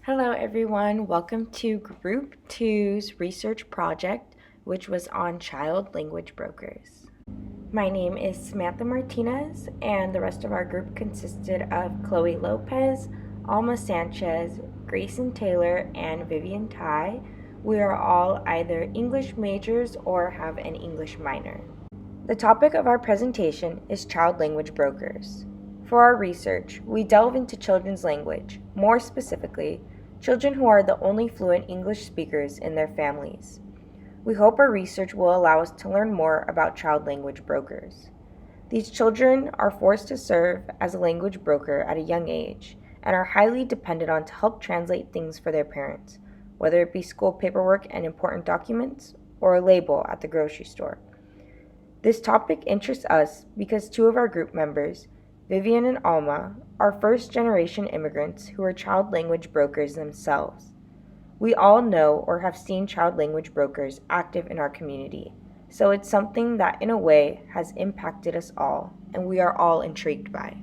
Hello everyone, welcome to Group 2's research project, which was on child language brokers. My name is Samantha Martinez, and the rest of our group consisted of Chloe Lopez, Alma Sanchez, Grayson Taylor, and Vivian Tai. We are all either English majors or have an English minor. The topic of our presentation is child language brokers. For our research, we delve into children's language, more specifically, children who are the only fluent English speakers in their families. We hope our research will allow us to learn more about child language brokers. These children are forced to serve as a language broker at a young age and are highly dependent on to help translate things for their parents, whether it be school paperwork and important documents or a label at the grocery store. This topic interests us because two of our group members, Vivian and Alma, are first-generation immigrants who are child language brokers themselves. We all know or have seen child language brokers active in our community, so it's something that in a way has impacted us all and we are all intrigued by.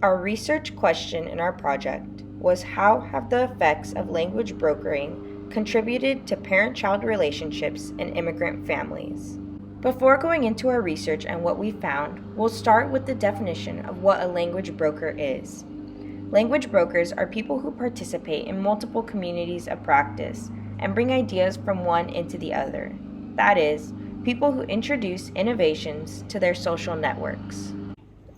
Our research question in our project was, how have the effects of language brokering contributed to parent-child relationships in immigrant families? Before going into our research and what we found, we'll start with the definition of what a language broker is. Language brokers are people who participate in multiple communities of practice and bring ideas from one into the other. That is, people who introduce innovations to their social networks.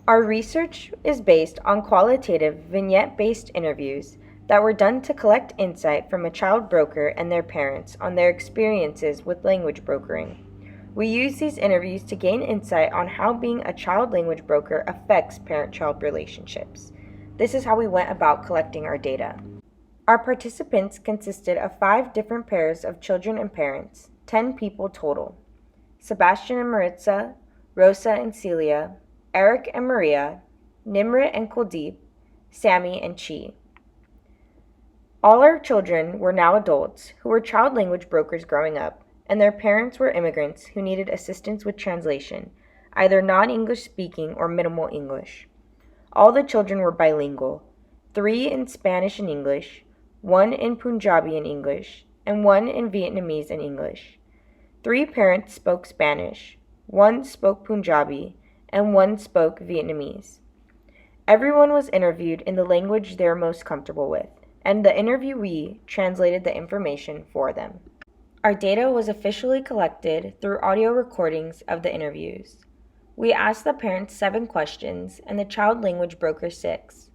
Our research is based on qualitative vignette-based interviews that were done to collect insight from a child broker and their parents on their experiences with language brokering. We use these interviews to gain insight on how being a child language broker affects parent-child relationships. This is how we went about collecting our data. Our participants consisted of 5 different pairs of children and parents, 10 people total. Sebastian and Maritza, Rosa and Celia, Eric and Maria, Nimrit and Kuldeep, Sammy and Chi. All our children were now adults who were child language brokers growing up, and their parents were immigrants who needed assistance with translation, either non-English speaking or minimal English. All the children were bilingual, 3 in Spanish and English, 1 in Punjabi and English, and 1 in Vietnamese and English. 3 parents spoke Spanish, 1 spoke Punjabi, and 1 spoke Vietnamese. Everyone was interviewed in the language they were most comfortable with, and the interviewee translated the information for them. Our data was officially collected through audio recordings of the interviews. We asked the parents 7 questions and the child language broker 6.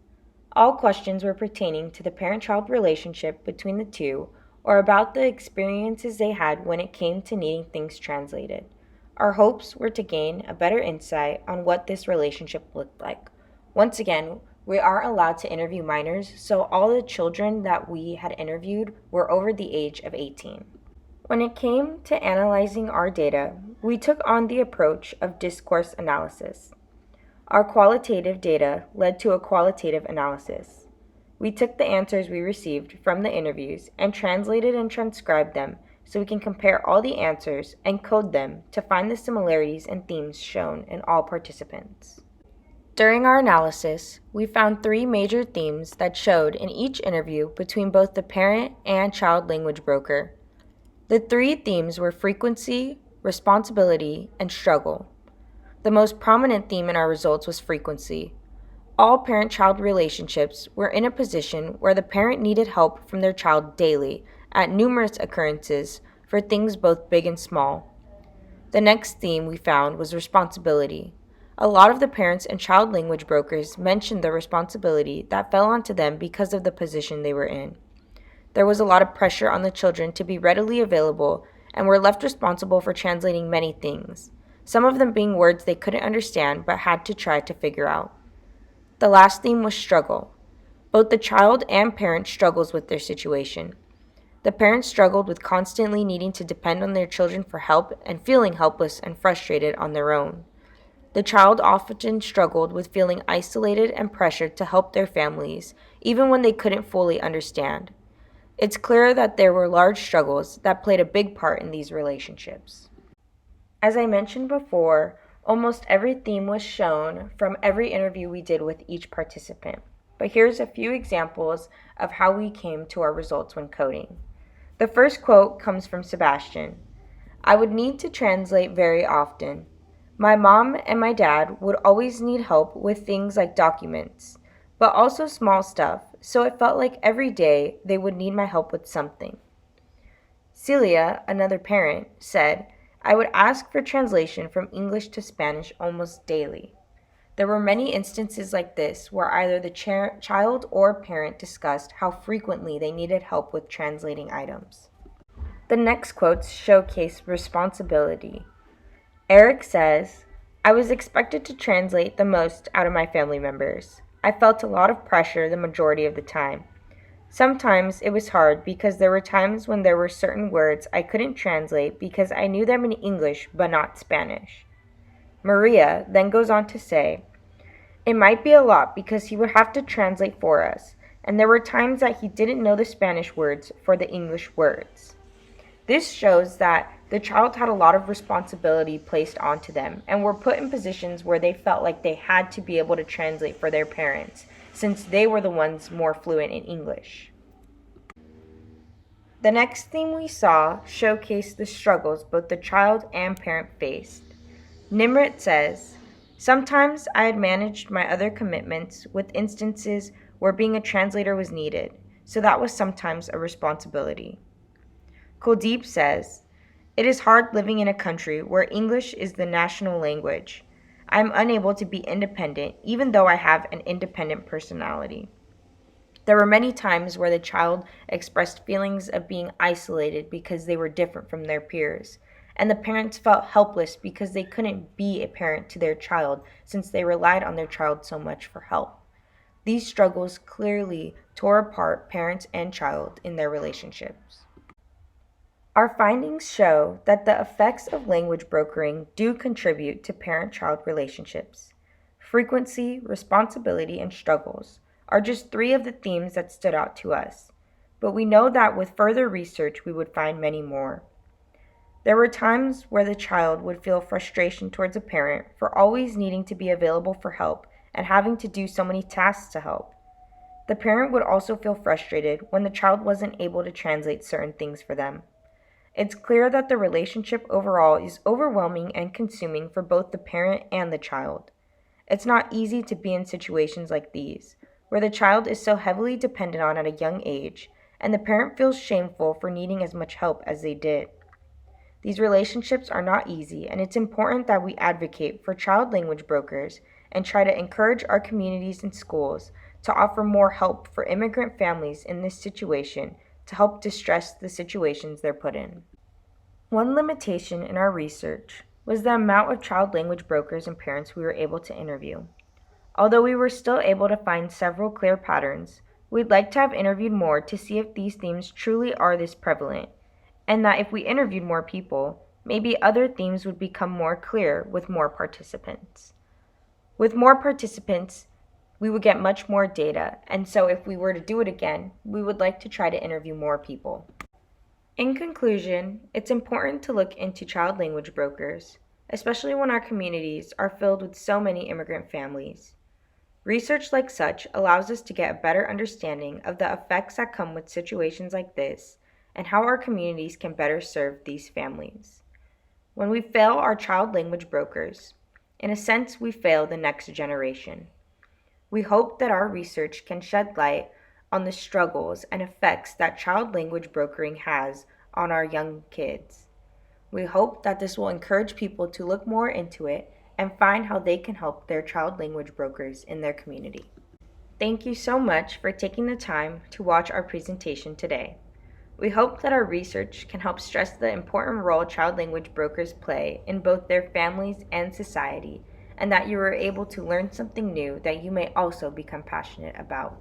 All questions were pertaining to the parent-child relationship between the two or about the experiences they had when it came to needing things translated. Our hopes were to gain a better insight on what this relationship looked like. Once again, we aren't allowed to interview minors, so all the children that we had interviewed were over the age of 18. When it came to analyzing our data, we took on the approach of discourse analysis. Our qualitative data led to a qualitative analysis. We took the answers we received from the interviews and translated and transcribed them so we can compare all the answers and code them to find the similarities and themes shown in all participants. During our analysis, we found 3 major themes that showed in each interview between both the parent and child language broker. The 3 themes were frequency, responsibility, and struggle. The most prominent theme in our results was frequency. All parent-child relationships were in a position where the parent needed help from their child daily at numerous occurrences for things both big and small. The next theme we found was responsibility. A lot of the parents and child language brokers mentioned the responsibility that fell onto them because of the position they were in. There was a lot of pressure on the children to be readily available and were left responsible for translating many things, some of them being words they couldn't understand but had to try to figure out. The last theme was struggle. Both the child and parent struggles with their situation. The parents struggled with constantly needing to depend on their children for help and feeling helpless and frustrated on their own. The child often struggled with feeling isolated and pressured to help their families, even when they couldn't fully understand. It's clear that there were large struggles that played a big part in these relationships. As I mentioned before, almost every theme was shown from every interview we did with each participant. but here's a few examples of how we came to our results when coding. The first quote comes from Sebastian. I would need to translate very often. My mom and my dad would always need help with things like documents, but also small stuff, so it felt like every day they would need my help with something. Celia, another parent, said, I would ask for translation from English to Spanish almost daily. There were many instances like this where either the child or parent discussed how frequently they needed help with translating items. The next quotes showcase responsibility. Eric says, I was expected to translate the most out of my family members. I felt a lot of pressure the majority of the time. Sometimes it was hard because there were times when there were certain words I couldn't translate because I knew them in English but not Spanish. Maria then goes on to say, it might be a lot because he would have to translate for us, and there were times that he didn't know the Spanish words for the English words. This shows that the child had a lot of responsibility placed onto them and were put in positions where they felt like they had to be able to translate for their parents, since they were the ones more fluent in English. The next theme we saw showcased the struggles both the child and parent faced. Nimrit says, sometimes I had managed my other commitments with instances where being a translator was needed, so that was sometimes a responsibility. Kuldeep says, it is hard living in a country where English is the national language. I am unable to be independent even though I have an independent personality. There were many times where the child expressed feelings of being isolated because they were different from their peers, and the parents felt helpless because they couldn't be a parent to their child since they relied on their child so much for help. These struggles clearly tore apart parents and child in their relationships. Our findings show that the effects of language brokering do contribute to parent-child relationships. Frequency, responsibility, and struggles are just 3 of the themes that stood out to us, but we know that with further research we would find many more. There were times where the child would feel frustration towards a parent for always needing to be available for help and having to do so many tasks to help. The parent would also feel frustrated when the child wasn't able to translate certain things for them. It's clear that the relationship overall is overwhelming and consuming for both the parent and the child. It's not easy to be in situations like these, where the child is so heavily dependent on at a young age, and the parent feels shameful for needing as much help as they did. These relationships are not easy, and it's important that we advocate for child language brokers and try to encourage our communities and schools to offer more help for immigrant families in this situation to help distress the situations they're put in. One limitation in our research was the amount of child language brokers and parents we were able to interview. Although we were still able to find several clear patterns, we'd like to have interviewed more to see if these themes truly are this prevalent, and that if we interviewed more people, maybe other themes would become more clear with more participants. With more participants, we would get much more data, and so if we were to do it again, we would like to try to interview more people. In conclusion, it's important to look into child language brokers, especially when our communities are filled with so many immigrant families. Research like such allows us to get a better understanding of the effects that come with situations like this and how our communities can better serve these families. When we fail our child language brokers, in a sense, we fail the next generation. We hope that our research can shed light on the struggles and effects that child language brokering has on our young kids. We hope that this will encourage people to look more into it and find how they can help their child language brokers in their community. Thank you so much for taking the time to watch our presentation today. We hope that our research can help stress the important role child language brokers play in both their families and society, and that you were able to learn something new that you may also become passionate about.